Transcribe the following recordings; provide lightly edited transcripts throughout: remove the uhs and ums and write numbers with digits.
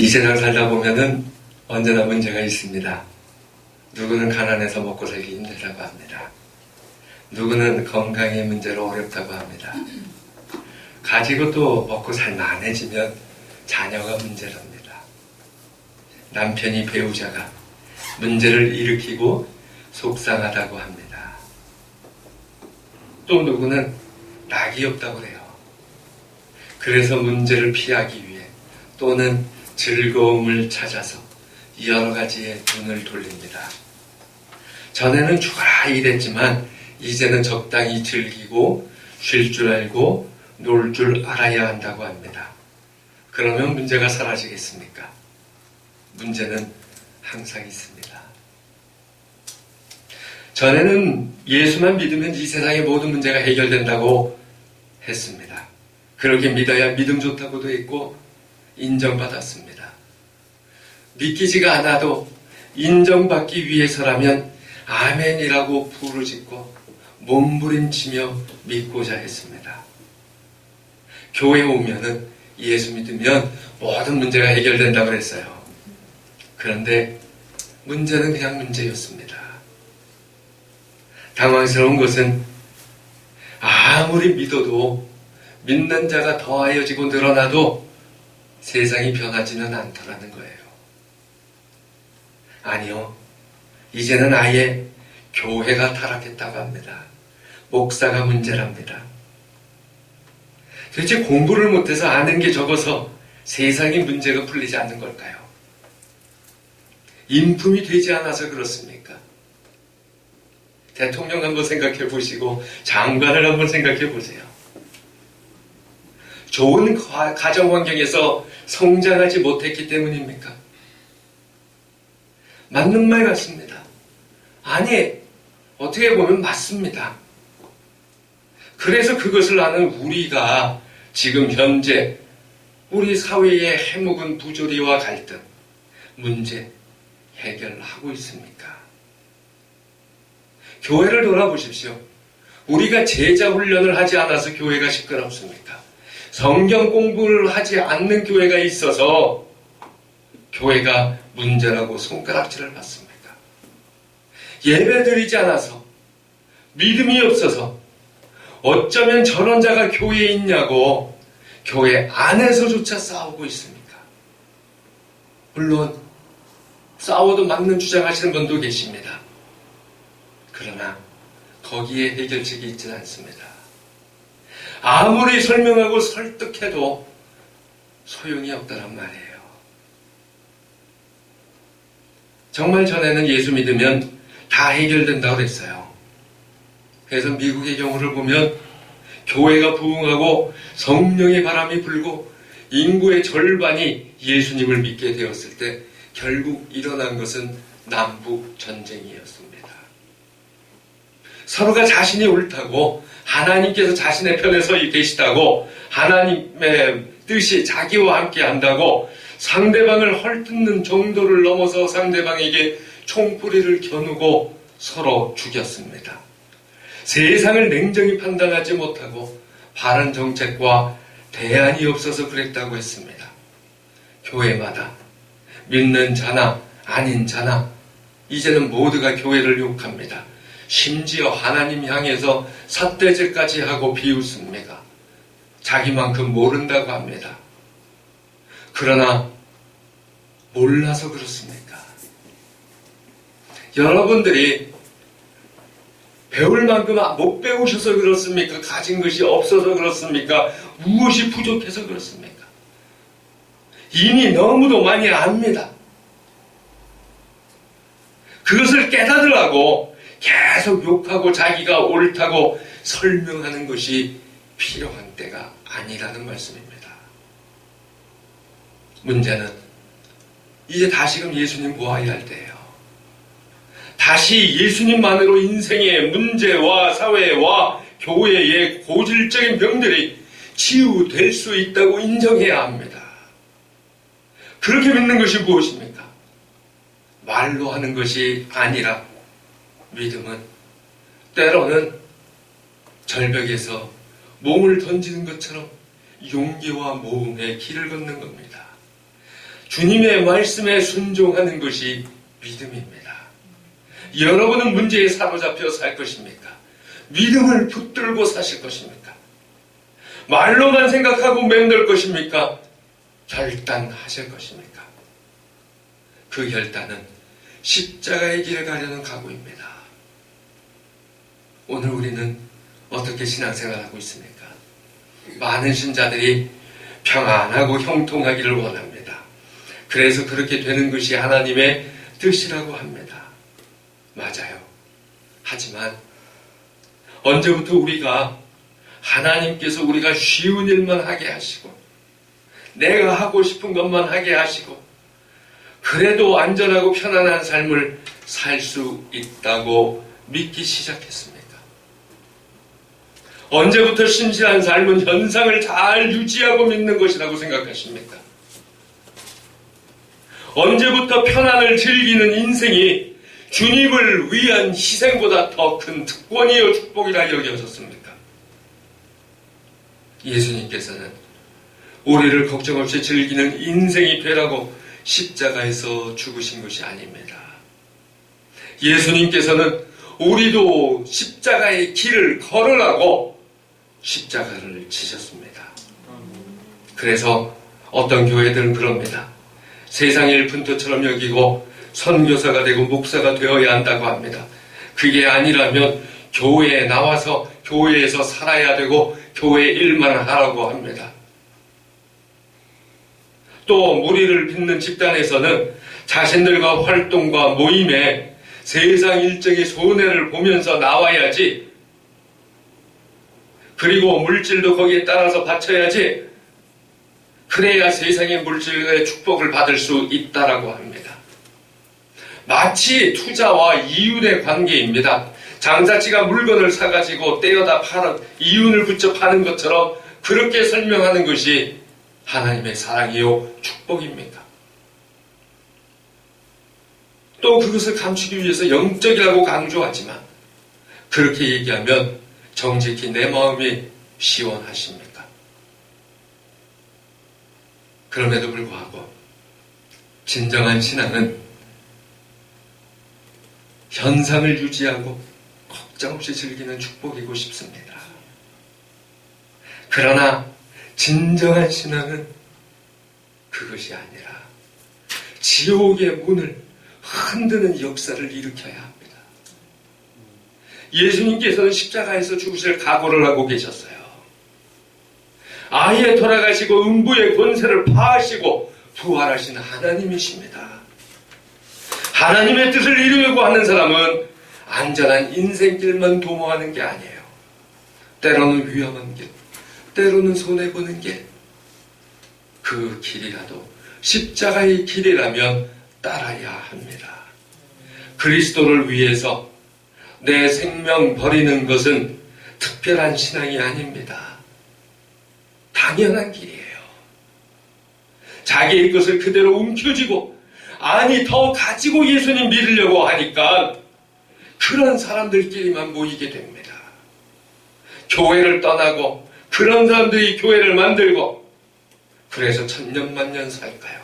이 세상 살다 보면은 언제나 문제가 있습니다. 누구는 가난해서 먹고 살기 힘들다고 합니다. 누구는 건강의 문제로 어렵다고 합니다. 가지고 또 먹고 살만해지면 자녀가 문제랍니다. 남편이 배우자가 문제를 일으키고 속상하다고 합니다. 또 누구는 낙이 없다고 그래요. 그래서 문제를 피하기 위해 또는 즐거움을 찾아서 여러 가지의 눈을 돌립니다. 전에는 죽어라 이랬지만 이제는 적당히 즐기고 쉴 줄 알고 놀 줄 알아야 한다고 합니다. 그러면 문제가 사라지겠습니까? 문제는 항상 있습니다. 전에는 예수만 믿으면 이 세상의 모든 문제가 해결된다고 했습니다. 그렇게 믿어야 믿음 좋다고도 했고 인정받았습니다. 믿기지가 않아도 인정받기 위해서라면 아멘이라고 부르짖고 몸부림치며 믿고자 했습니다. 교회 오면은 예수 믿으면 모든 문제가 해결된다고 그랬어요. 그런데 문제는 그냥 문제였습니다. 당황스러운 것은 아무리 믿어도 믿는 자가 더하여지고 늘어나도 세상이 변하지는 않더라는 거예요. 아니요. 이제는 아예 교회가 타락했다고 합니다. 목사가 문제랍니다. 도대체 공부를 못해서 아는 게 적어서 세상의 문제가 풀리지 않는 걸까요? 인품이 되지 않아서 그렇습니까? 대통령 한번 생각해 보시고 장관을 한번 생각해 보세요. 좋은 가정 환경에서 성장하지 못했기 때문입니까? 맞는 말 같습니다. 아니, 어떻게 보면 맞습니다. 그래서 그것을 아는 우리가 지금 현재 우리 사회의 해묵은 부조리와 갈등, 문제 해결하고 있습니까? 교회를 돌아보십시오. 우리가 제자 훈련을 하지 않아서 교회가 시끄럽습니까? 성경 공부를 하지 않는 교회가 있어서 교회가 문제라고 손가락질을 받습니까? 예배 드리지 않아서 믿음이 없어서 어쩌면 저런 자가 교회에 있냐고 교회 안에서조차 싸우고 있습니까? 물론 싸워도 맞는 주장하시는 분도 계십니다. 그러나 거기에 해결책이 있지는 않습니다. 아무리 설명하고 설득해도 소용이 없다란 말이에요. 정말 전에는 예수 믿으면 다 해결된다고 그랬어요. 그래서 미국의 경우를 보면 교회가 부흥하고 성령의 바람이 불고 인구의 절반이 예수님을 믿게 되었을 때 결국 일어난 것은 남북 전쟁이었습니다. 서로가 자신이 옳다고 하나님께서 자신의 편에 서 계시다고 하나님의 뜻이 자기와 함께 한다고 상대방을 헐뜯는 정도를 넘어서 상대방에게 총뿌리를 겨누고 서로 죽였습니다. 세상을 냉정히 판단하지 못하고 바른 정책과 대안이 없어서 그랬다고 했습니다. 교회마다 믿는 자나 아닌 자나 이제는 모두가 교회를 욕합니다. 심지어 하나님 향해서 삿대질까지 하고 비웃습니다. 자기만큼 모른다고 합니다. 그러나 몰라서 그렇습니까? 여러분들이 배울 만큼 못 배우셔서 그렇습니까? 가진 것이 없어서 그렇습니까? 무엇이 부족해서 그렇습니까? 이미 너무도 많이 압니다. 그것을 깨닫으라고 계속 욕하고 자기가 옳다고 설명하는 것이 필요한 때가 아니라는 말씀입니다. 문제는 이제 다시금 예수님 보아야 할 때예요. 다시 예수님만으로 인생의 문제와 사회와 교회의 고질적인 병들이 치유될 수 있다고 인정해야 합니다. 그렇게 믿는 것이 무엇입니까? 말로 하는 것이 아니라 믿음은 때로는 절벽에서 몸을 던지는 것처럼 용기와 모험의 길을 걷는 겁니다. 주님의 말씀에 순종하는 것이 믿음입니다. 여러분은 문제에 사로잡혀 살 것입니까? 믿음을 붙들고 사실 것입니까? 말로만 생각하고 맴돌 것입니까? 결단하실 것입니까? 그 결단은 십자가의 길을 가려는 각오입니다. 오늘 우리는 어떻게 신앙생활하고 있습니까? 많은 신자들이 평안하고 형통하기를 원합니다. 그래서 그렇게 되는 것이 하나님의 뜻이라고 합니다. 맞아요. 하지만 언제부터 우리가 하나님께서 우리가 쉬운 일만 하게 하시고 내가 하고 싶은 것만 하게 하시고 그래도 안전하고 편안한 삶을 살 수 있다고 믿기 시작했습니까? 언제부터 신실한 삶은 현상을 잘 유지하고 믿는 것이라고 생각하십니까? 언제부터 편안을 즐기는 인생이 주님을 위한 희생보다 더 큰 특권이요 축복이라 여겨졌습니까? 예수님께서는 우리를 걱정 없이 즐기는 인생이 되라고 십자가에서 죽으신 것이 아닙니다. 예수님께서는 우리도 십자가의 길을 걸으라고 십자가를 지셨습니다. 그래서 어떤 교회들은 그럽니다. 세상의 일푼터처럼 여기고 선교사가 되고 목사가 되어야 한다고 합니다. 그게 아니라면 교회에 나와서 교회에서 살아야 되고 교회 일만 하라고 합니다. 또 무리를 빚는 집단에서는 자신들과 활동과 모임에 세상 일정의 손해를 보면서 나와야지, 그리고 물질도 거기에 따라서 바쳐야지, 그래야 세상의 물질의 축복을 받을 수 있다라고 합니다. 마치 투자와 이윤의 관계입니다. 장사치가 물건을 사가지고 떼어다 팔아 이윤을 붙여 파는 것처럼 그렇게 설명하는 것이 하나님의 사랑이요 축복입니다. 또 그것을 감추기 위해서 영적이라고 강조하지만 그렇게 얘기하면 정직히 내 마음이 시원하십니까? 그럼에도 불구하고 진정한 신앙은 현상을 유지하고 걱정 없이 즐기는 축복이고 싶습니다. 그러나 진정한 신앙은 그것이 아니라 지옥의 문을 흔드는 역사를 일으켜야 합니다. 예수님께서는 십자가에서 죽으실 각오를 하고 계셨어요. 아예 돌아가시고 음부의 권세를 파하시고 부활하신 하나님이십니다. 하나님의 뜻을 이루려고 하는 사람은 안전한 인생길만 도모하는 게 아니에요. 때로는 위험한 길, 때로는 손해보는 길, 그 길이라도 십자가의 길이라면 따라야 합니다. 그리스도를 위해서 내 생명 버리는 것은 특별한 신앙이 아닙니다. 당연한 길이에요. 자기의 것을 그대로 움켜쥐고 아니 더 가지고 예수님 믿으려고 하니까 그런 사람들끼리만 모이게 됩니다. 교회를 떠나고 그런 사람들이 교회를 만들고 그래서 천년만년 살까요?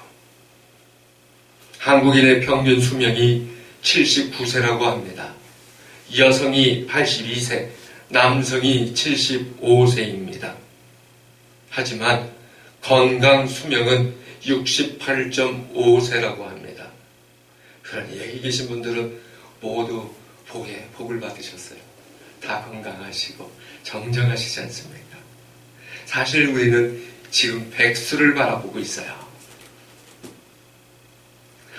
한국인의 평균 수명이 79세라고 합니다. 여성이 82세, 남성이 75세입니다. 하지만 건강 수명은 68.5세라고 합니다. 그러니 여기 계신 분들은 모두 복을 받으셨어요. 다 건강하시고 정정하시지 않습니까? 사실 우리는 지금 백수를 바라보고 있어요.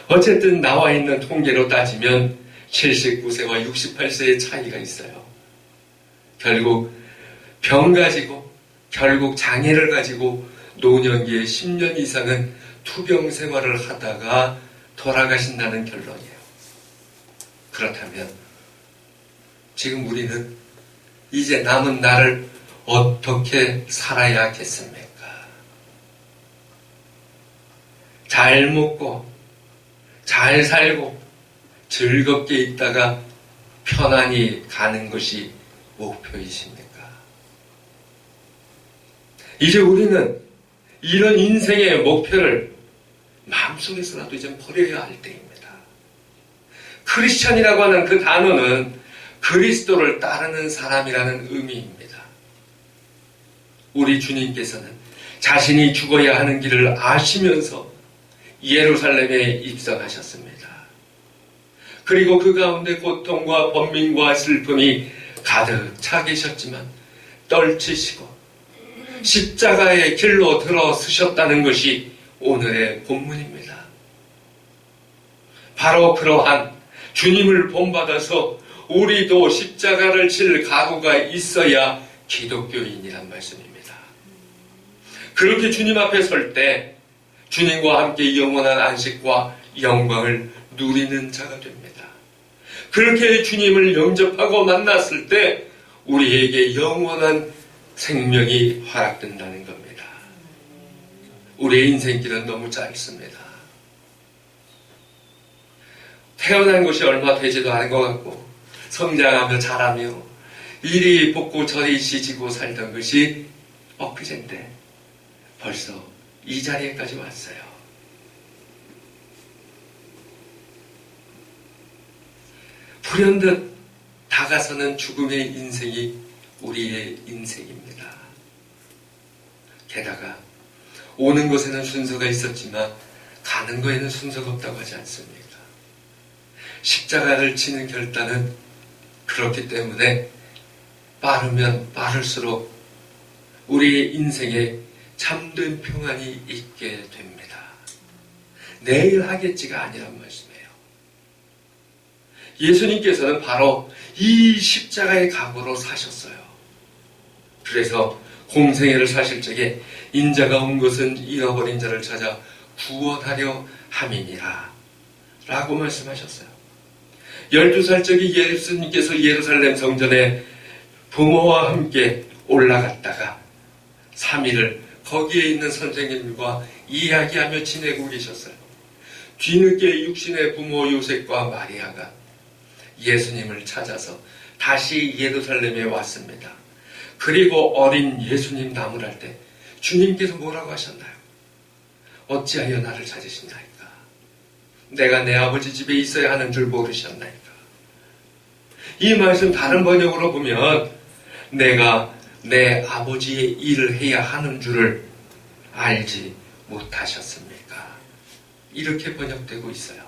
어쨌든 나와 있는 통계로 따지면 79세와 68세의 차이가 있어요. 결국 병 가지고 결국 장애를 가지고 노년기에 10년 이상은 투병 생활을 하다가 돌아가신다는 결론이에요. 그렇다면 지금 우리는 이제 남은 날을 어떻게 살아야겠습니까? 잘 먹고 잘 살고 즐겁게 있다가 편안히 가는 것이 목표이십니까? 이제 우리는 이런 인생의 목표를 마음속에서라도 이제 버려야 할 때입니다. 크리스천이라고 하는 그 단어는 그리스도를 따르는 사람이라는 의미입니다. 우리 주님께서는 자신이 죽어야 하는 길을 아시면서 예루살렘에 입성하셨습니다. 그리고 그 가운데 고통과 번민과 슬픔이 가득 차 계셨지만 떨치시고 십자가의 길로 들어서셨다는 것이 오늘의 본문입니다. 바로 그러한 주님을 본받아서 우리도 십자가를 칠 각오가 있어야 기독교인이란 말씀입니다. 그렇게 주님 앞에 설 때 주님과 함께 영원한 안식과 영광을 누리는 자가 됩니다. 그렇게 주님을 영접하고 만났을 때 우리에게 영원한 생명이 허락된다는 겁니다. 우리의 인생길은 너무 짧습니다. 태어난 것이 얼마 되지도 않은 것 같고 성장하며 자라며 이리 볶고 저리 지지고 살던 것이 엊그제인데 벌써 이 자리에까지 왔어요. 불현듯 다가서는 죽음의 인생이 우리의 인생입니다. 게다가 오는 곳에는 순서가 있었지만 가는 거에는 순서가 없다고 하지 않습니까? 십자가를 치는 결단은 그렇기 때문에 빠르면 빠를수록 우리의 인생에 참된 평안이 있게 됩니다. 내일 하겠지가 아니란 말씀이에요. 예수님께서는 바로 이 십자가의 각오로 사셨어요. 그래서 공생애를 사실 적에 인자가 온 것은 잃어버린 자를 찾아 구원하려 함이니라 라고 말씀하셨어요. 12살 적에 예수님께서 예루살렘 성전에 부모와 함께 올라갔다가 3일을 거기에 있는 선생님과 이야기하며 지내고 계셨어요. 뒤늦게 육신의 부모 요셉과 마리아가 예수님을 찾아서 다시 예루살렘에 왔습니다. 그리고 어린 예수님 나무랄 때 주님께서 뭐라고 하셨나요? 어찌하여 나를 찾으시나이까? 내가 내 아버지 집에 있어야 하는 줄 모르셨나이까? 이 말씀 다른 번역으로 보면 내가 내 아버지의 일을 해야 하는 줄을 알지 못하셨습니까? 이렇게 번역되고 있어요.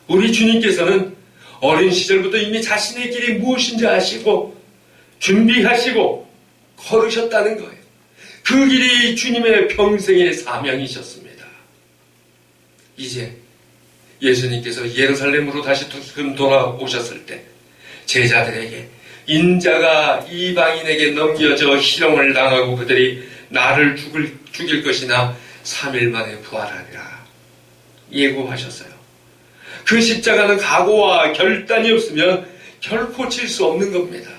우리 주님께서는 어린 시절부터 이미 자신의 길이 무엇인지 아시고 준비하시고 걸으셨다는 거예요. 그 길이 주님의 평생의 사명이셨습니다. 이제 예수님께서 예루살렘으로 다시 돌아오셨을 때 제자들에게 인자가 이방인에게 넘겨져 희롱을 당하고 그들이 나를 죽일 것이나 3일 만에 부활하리라 예고하셨어요. 그 십자가는 각오와 결단이 없으면 결코 칠 수 없는 겁니다.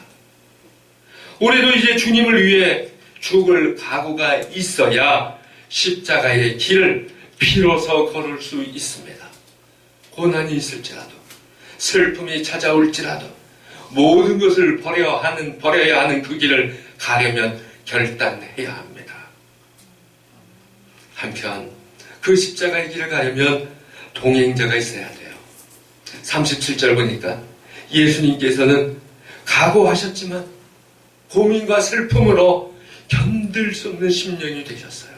우리도 이제 주님을 위해 죽을 각오가 있어야 십자가의 길을 비로소 걸을 수 있습니다. 고난이 있을지라도 슬픔이 찾아올지라도 모든 것을 버려야 하는 그 길을 가려면 결단해야 합니다. 한편 그 십자가의 길을 가려면 동행자가 있어야 돼요. 37절 보니까 예수님께서는 각오하셨지만 고민과 슬픔으로 견딜 수 없는 심령이 되셨어요.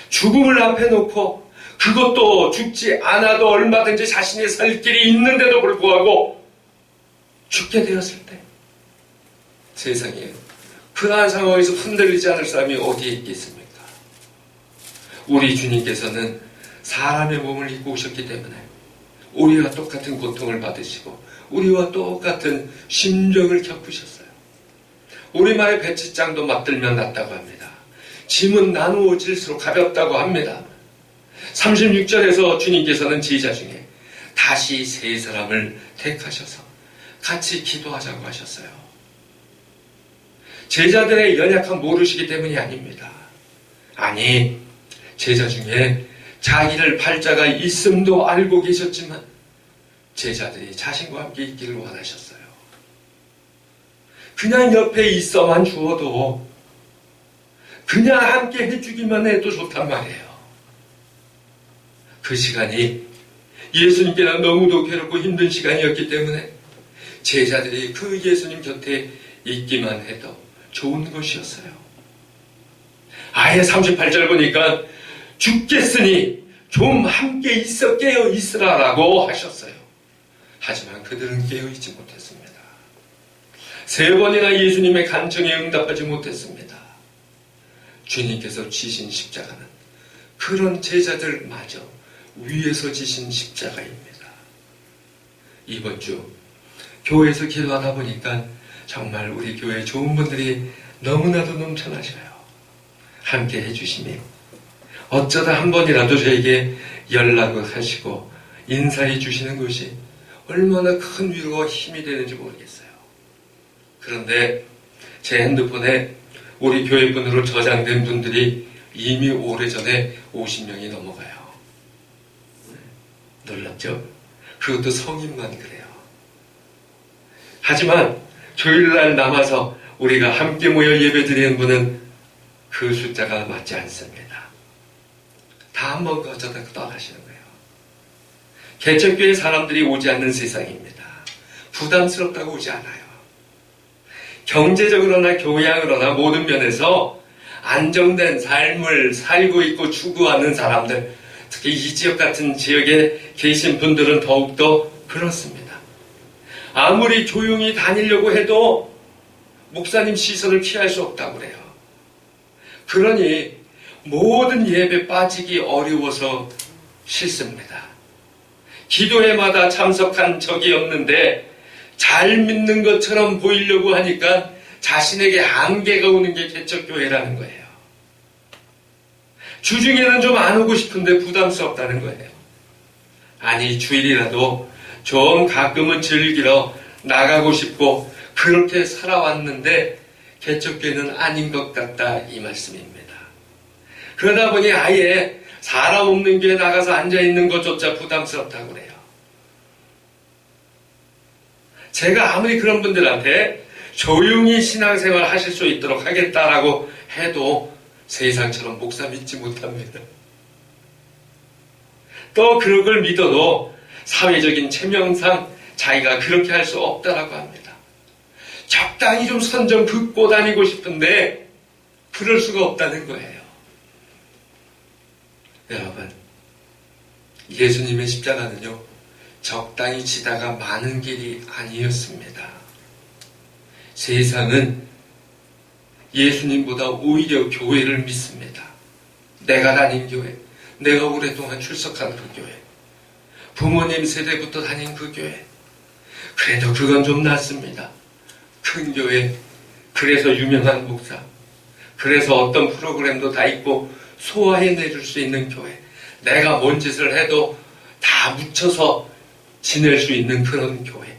죽음을 앞에 놓고 그것도 죽지 않아도 얼마든지 자신이 살 길이 있는데도 불구하고 죽게 되었을 때 세상에 그러한 상황에서 흔들리지 않을 사람이 어디에 있겠습니까? 우리 주님께서는 사람의 몸을 입고 오셨기 때문에 우리와 똑같은 고통을 받으시고 우리와 똑같은 심정을 겪으셨어요. 우리말의 배치장도 맞들면 낫다고 합니다. 짐은 나누어질수록 가볍다고 합니다. 36절에서 주님께서는 제자 중에 다시 세 사람을 택하셔서 같이 기도하자고 하셨어요. 제자들의 연약함 모르시기 때문이 아닙니다. 아니, 제자 중에 자기를 팔자가 있음도 알고 계셨지만 제자들이 자신과 함께 있기를 원하셨어요. 그냥 옆에 있어만 주어도 그냥 함께 해주기만 해도 좋단 말이에요. 그 시간이 예수님께는 너무도 괴롭고 힘든 시간이었기 때문에 제자들이 그 예수님 곁에 있기만 해도 좋은 것이었어요. 아예 38절 보니까 죽겠으니 좀 함께 있어 깨어 있으라라고 하셨어요. 하지만 그들은 깨어 있지 못했습니다. 3번이나 예수님의 간청에 응답하지 못했습니다. 주님께서 지신 십자가는 그런 제자들마저 위에서 지신 십자가입니다. 이번 주 교회에서 기도하다 보니까 정말 우리 교회 좋은 분들이 너무나도 넘쳐나셔요. 함께 해주시니 어쩌다 한 번이라도 저에게 연락을 하시고 인사해 주시는 것이 얼마나 큰 위로와 힘이 되는지 모르겠어요. 그런데 제 핸드폰에 우리 교회분으로 저장된 분들이 이미 오래전에 50명이 넘어가요. 놀랍죠? 그것도 성인만 그래요. 하지만 주일날 남아서 우리가 함께 모여 예배드리는 분은 그 숫자가 맞지 않습니다. 다 한번 거쳐다 떠나시는 거예요. 개척교회 사람들이 오지 않는 세상입니다. 부담스럽다고 오지 않아요. 경제적으로나 교양으로나 모든 면에서 안정된 삶을 살고 있고 추구하는 사람들, 특히 이 지역 같은 지역에 계신 분들은 더욱더 그렇습니다. 아무리 조용히 다니려고 해도 목사님 시선을 피할 수 없다고 그래요. 그러니 모든 예배 빠지기 어려워서 싫습니다. 기도회마다 참석한 적이 없는데 잘 믿는 것처럼 보이려고 하니까 자신에게 한계가 오는 게 개척교회라는 거예요. 주중에는 좀 안 오고 싶은데 부담스럽다는 거예요. 아니 주일이라도 좀 가끔은 즐기러 나가고 싶고 그렇게 살아왔는데 개척교회는 아닌 것 같다 이 말씀입니다. 그러다 보니 아예 사람 없는 교회 나가서 앉아있는 것조차 부담스럽다고 그래요. 제가 아무리 그런 분들한테 조용히 신앙생활 하실 수 있도록 하겠다라고 해도 세상처럼 목사 믿지 못합니다. 또 그런 걸 믿어도 사회적인 체면상 자기가 그렇게 할 수 없다라고 합니다. 적당히 좀 선 좀 긋고 다니고 싶은데 그럴 수가 없다는 거예요. 여러분, 예수님의 십자가는요, 적당히 지다가 많은 길이 아니었습니다. 세상은 예수님보다 오히려 교회를 믿습니다. 내가 다닌 교회, 내가 오랫동안 출석한 그 교회, 부모님 세대부터 다닌 그 교회, 그래도 그건 좀 낫습니다. 큰 교회, 그래서 유명한 목사, 그래서 어떤 프로그램도 다 있고 소화해내줄 수 있는 교회, 내가 뭔 짓을 해도 다 묻혀서 지낼 수 있는 그런 교회,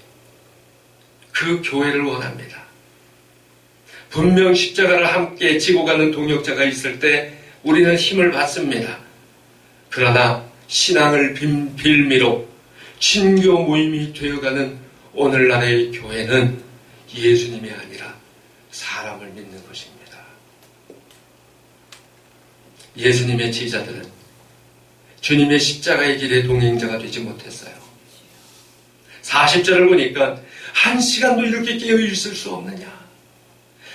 그 교회를 원합니다. 분명 십자가를 함께 지고 가는 동역자가 있을 때 우리는 힘을 받습니다. 그러나 신앙을 빌미로 친교 모임이 되어가는 오늘날의 교회는 예수님이 아니라 사람을 믿는 것입니다. 예수님의 제자들은 주님의 십자가의 길에 동행자가 되지 못했어요. 40절을 보니까 한 시간도 이렇게 깨어 있을 수 없느냐,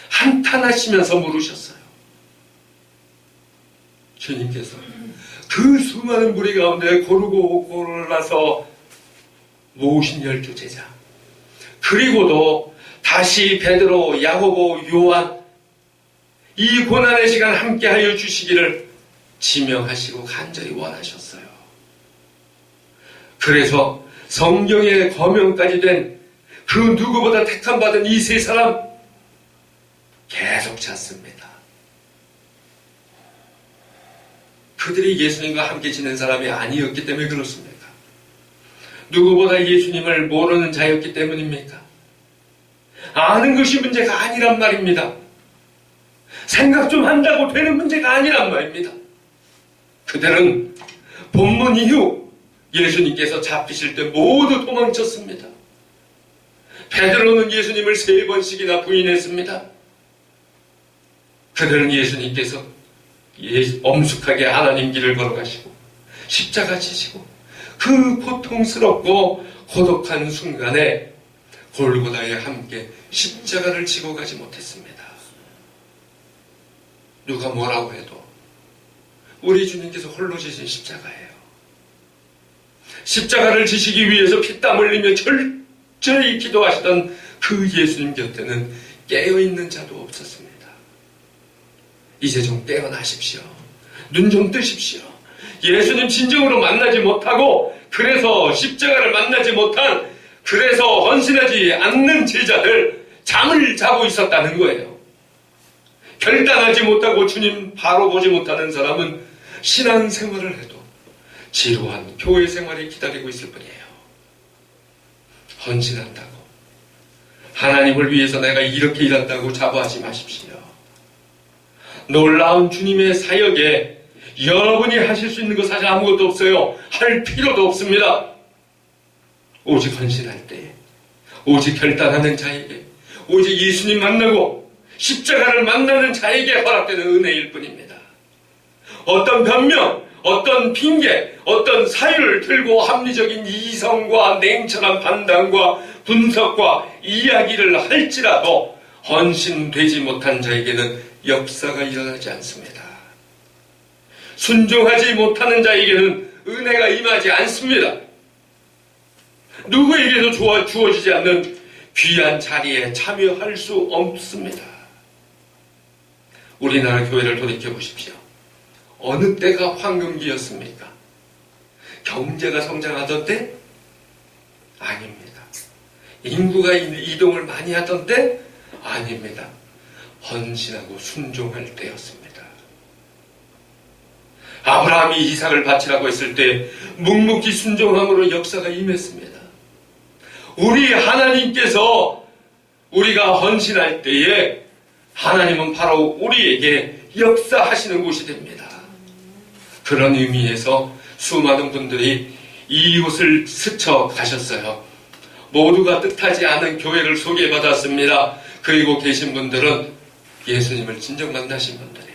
한탄하시면서 물으셨어요. 주님께서 그 수많은 무리 가운데 고르고 골라서 모으신 12제자, 그리고도 다시 베드로, 야고보, 요한, 이 고난의 시간 함께하여 주시기를 지명하시고 간절히 원하셨어요. 그래서 성경의 거명까지 된 그 누구보다 택함받은 이 세 사람 계속 찾습니다. 그들이 예수님과 함께 지낸 사람이 아니었기 때문에 그렇습니까? 누구보다 예수님을 모르는 자였기 때문입니까? 아는 것이 문제가 아니란 말입니다. 생각 좀 한다고 되는 문제가 아니란 말입니다. 그들은 본문 이후 예수님께서 잡히실 때 모두 도망쳤습니다. 베드로는 예수님을 3번씩이나 부인했습니다. 그들은 예수님께서 엄숙하게 하나님 길을 걸어가시고 십자가 지시고 그 고통스럽고 고독한 순간에 골고다에 함께 십자가를 지고 가지 못했습니다. 누가 뭐라고 해도 우리 주님께서 홀로 지신 십자가예요. 십자가를 지시기 위해서 피땀 흘리며 철저히 기도하시던 그 예수님 곁에는 깨어있는 자도 없었습니다. 이제 좀 깨어나십시오. 눈 좀 뜨십시오. 예수님 진정으로 만나지 못하고 그래서 십자가를 만나지 못한 그래서 헌신하지 않는 제자들 잠을 자고 있었다는 거예요. 결단하지 못하고 주님 바로 보지 못하는 사람은 신앙생활을 해도 지루한 교회 생활이 기다리고 있을 뿐이에요. 헌신한다고 하나님을 위해서 내가 이렇게 일한다고 자부하지 마십시오. 놀라운 주님의 사역에 여러분이 하실 수 있는 것 사실 아무것도 없어요. 할 필요도 없습니다. 오직 헌신할 때, 오직 결단하는 자에게, 오직 예수님 만나고 십자가를 만나는 자에게 허락되는 은혜일 뿐입니다. 어떤 변명, 어떤 핑계, 어떤 사유를 들고 합리적인 이성과 냉철한 판단과 분석과 이야기를 할지라도 헌신되지 못한 자에게는 역사가 일어나지 않습니다. 순종하지 못하는 자에게는 은혜가 임하지 않습니다. 누구에게도 주어지지 않는 귀한 자리에 참여할 수 없습니다. 우리나라 교회를 돌이켜보십시오. 어느 때가 황금기였습니까? 경제가 성장하던 때? 아닙니다. 인구가 이동을 많이 하던 때? 아닙니다. 헌신하고 순종할 때였습니다. 아브라함이 이삭을 바치라고 했을 때 묵묵히 순종함으로 역사가 임했습니다. 우리 하나님께서 우리가 헌신할 때에 하나님은 바로 우리에게 역사하시는 곳이 됩니다. 그런 의미에서 수많은 분들이 이곳을 스쳐 가셨어요. 모두가 뜻하지 않은 교회를 소개받았습니다. 그리고 계신 분들은 예수님을 진정 만나신 분들이에요.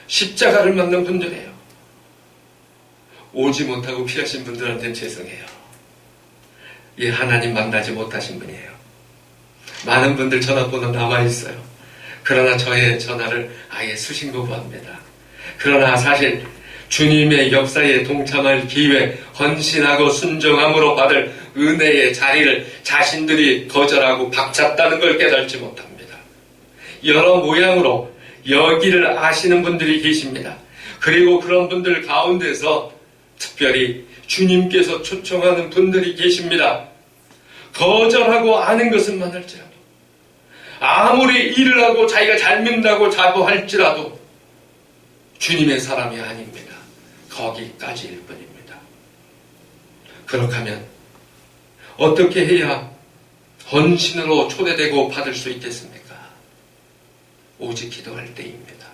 십자가를 만난 분들이에요. 오지 못하고 피하신 분들한테는 죄송해요. 예, 하나님 만나지 못하신 분이에요. 많은 분들 전화번호 남아있어요. 그러나 저의 전화를 아예 수신 거부합니다. 그러나 사실 주님의 역사에 동참할 기회, 헌신하고 순종함으로 받을 은혜의 자리를 자신들이 거절하고 박찼다는 걸 깨닫지 못합니다. 여러 모양으로 여기를 아시는 분들이 계십니다. 그리고 그런 분들 가운데서 특별히 주님께서 초청하는 분들이 계십니다. 거절하고 아는 것은 많을지라도 아무리 일을 하고 자기가 잘 믿는다고 자부할지라도 주님의 사람이 아닙니다. 거기까지일 뿐입니다. 그렇게 하면 어떻게 해야 헌신으로 초대되고 받을 수 있겠습니까? 오직 기도할 때입니다.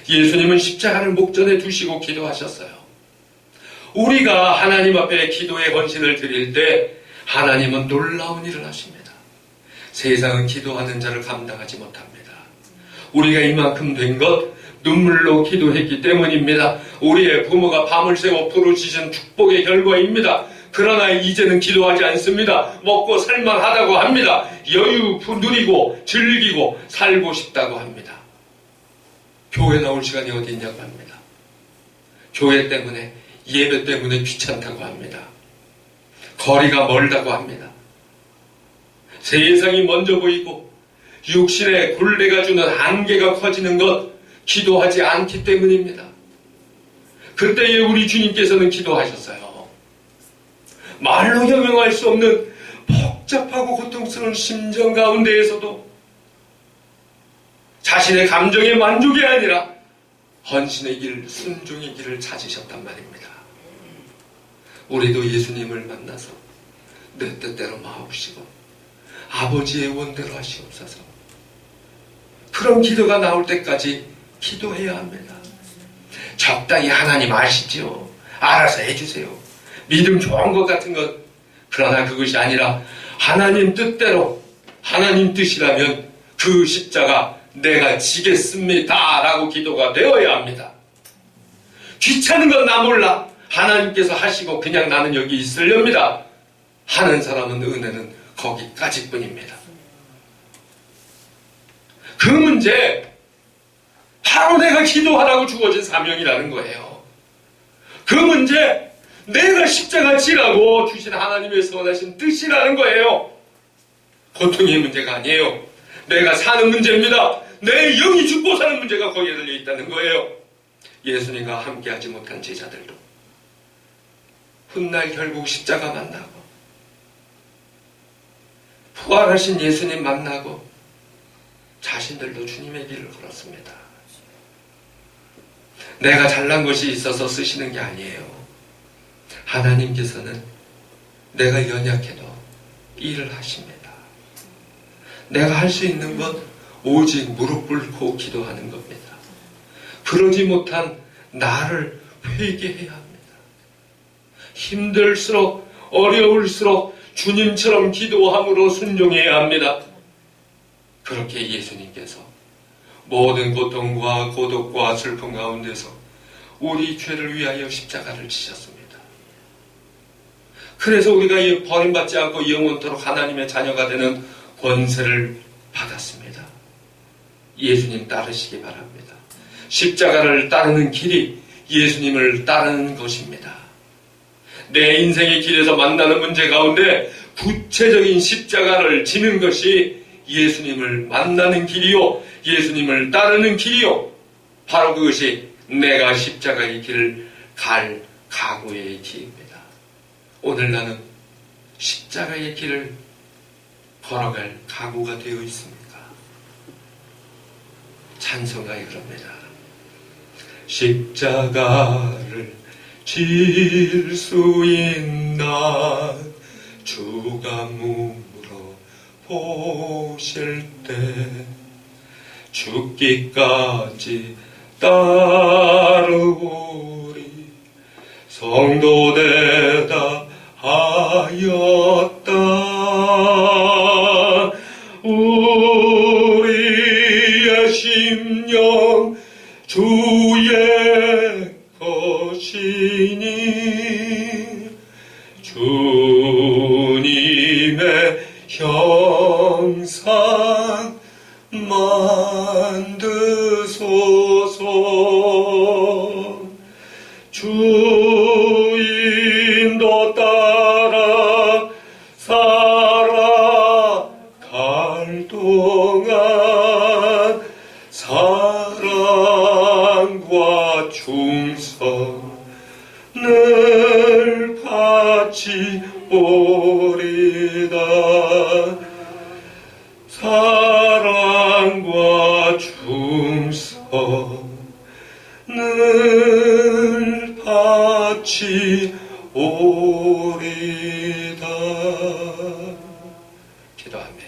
예수님은 십자가를 목전에 두시고 기도하셨어요. 우리가 하나님 앞에 기도의 헌신을 드릴 때 하나님은 놀라운 일을 하십니다. 세상은 기도하는 자를 감당하지 못합니다. 우리가 이만큼 된 것 눈물로 기도했기 때문입니다. 우리의 부모가 밤을 새워 부르짖은 축복의 결과입니다. 그러나 이제는 기도하지 않습니다. 먹고 살만하다고 합니다. 여유 누리고 즐기고 살고 싶다고 합니다. 교회 나올 시간이 어디 있냐고 합니다. 교회 때문에 예배 때문에 귀찮다고 합니다. 거리가 멀다고 합니다. 세상이 먼저 보이고 육신의 굴레가 주는 한계가 커지는 것 기도하지 않기 때문입니다. 그때에 우리 주님께서는 기도하셨어요. 말로 형용할 수 없는 복잡하고 고통스러운 심정 가운데에서도 자신의 감정의 만족이 아니라 헌신의 길, 순종의 길을 찾으셨단 말입니다. 우리도 예수님을 만나서 내 뜻대로 마옵시고 아버지의 원대로 하시옵소서. 그런 기도가 나올 때까지 기도해야 합니다. 적당히 하나님 아시죠? 알아서 해주세요. 믿음 좋은 것 같은 것. 그러나 그것이 아니라 하나님 뜻대로 하나님 뜻이라면 그 십자가 내가 지겠습니다 라고 기도가 되어야 합니다. 귀찮은 건 나 몰라. 하나님께서 하시고 그냥 나는 여기 있으렵니다 하는 사람은 은혜는 거기까지뿐입니다. 그 문제 바로 내가 기도하라고 주어진 사명이라는 거예요. 그 문제 내가 십자가 지라고 주신 하나님의 선하신 뜻이라는 거예요. 고통의 문제가 아니에요. 내가 사는 문제입니다. 내 영이 죽고 사는 문제가 거기에 들려 있다는 거예요. 예수님과 함께하지 못한 제자들도 훗날 결국 십자가 만나고 부활하신 예수님 만나고 자신들도 주님의 길을 걸었습니다. 내가 잘난 것이 있어서 쓰시는 게 아니에요. 하나님께서는 내가 연약해도 일을 하십니다. 내가 할 수 있는 것 오직 무릎 꿇고 기도하는 겁니다. 그러지 못한 나를 회개해야 합니다. 힘들수록 어려울수록 주님처럼 기도함으로 순종해야 합니다. 그렇게 예수님께서 모든 고통과 고독과 슬픔 가운데서 우리 죄를 위하여 십자가를 지셨습니다. 그래서 우리가 버림받지 않고 영원토록 하나님의 자녀가 되는 권세를 받았습니다. 예수님 따르시기 바랍니다. 십자가를 따르는 길이 예수님을 따르는 것입니다. 내 인생의 길에서 만나는 문제 가운데 구체적인 십자가를 지는 것이 예수님을 만나는 길이요, 예수님을 따르는 길이요, 바로 그것이 내가 십자가의 길을 갈 각오의 길입니다. 오늘 나는 십자가의 길을 걸어갈 각오가 되어 있습니까? 찬송가에 그럽니다. 십자가를 질 수 있나 주가 몸으로 보실 때 죽기까지 따르오리 성도되다 하였다. 우리의 심령 주의 것이니 주님의 형상 만드소서. 주 인도 따라 살아갈 동안 사랑과 충성을 같이 오리다. 사랑과 충성을 같이 오리다. 기도합니다.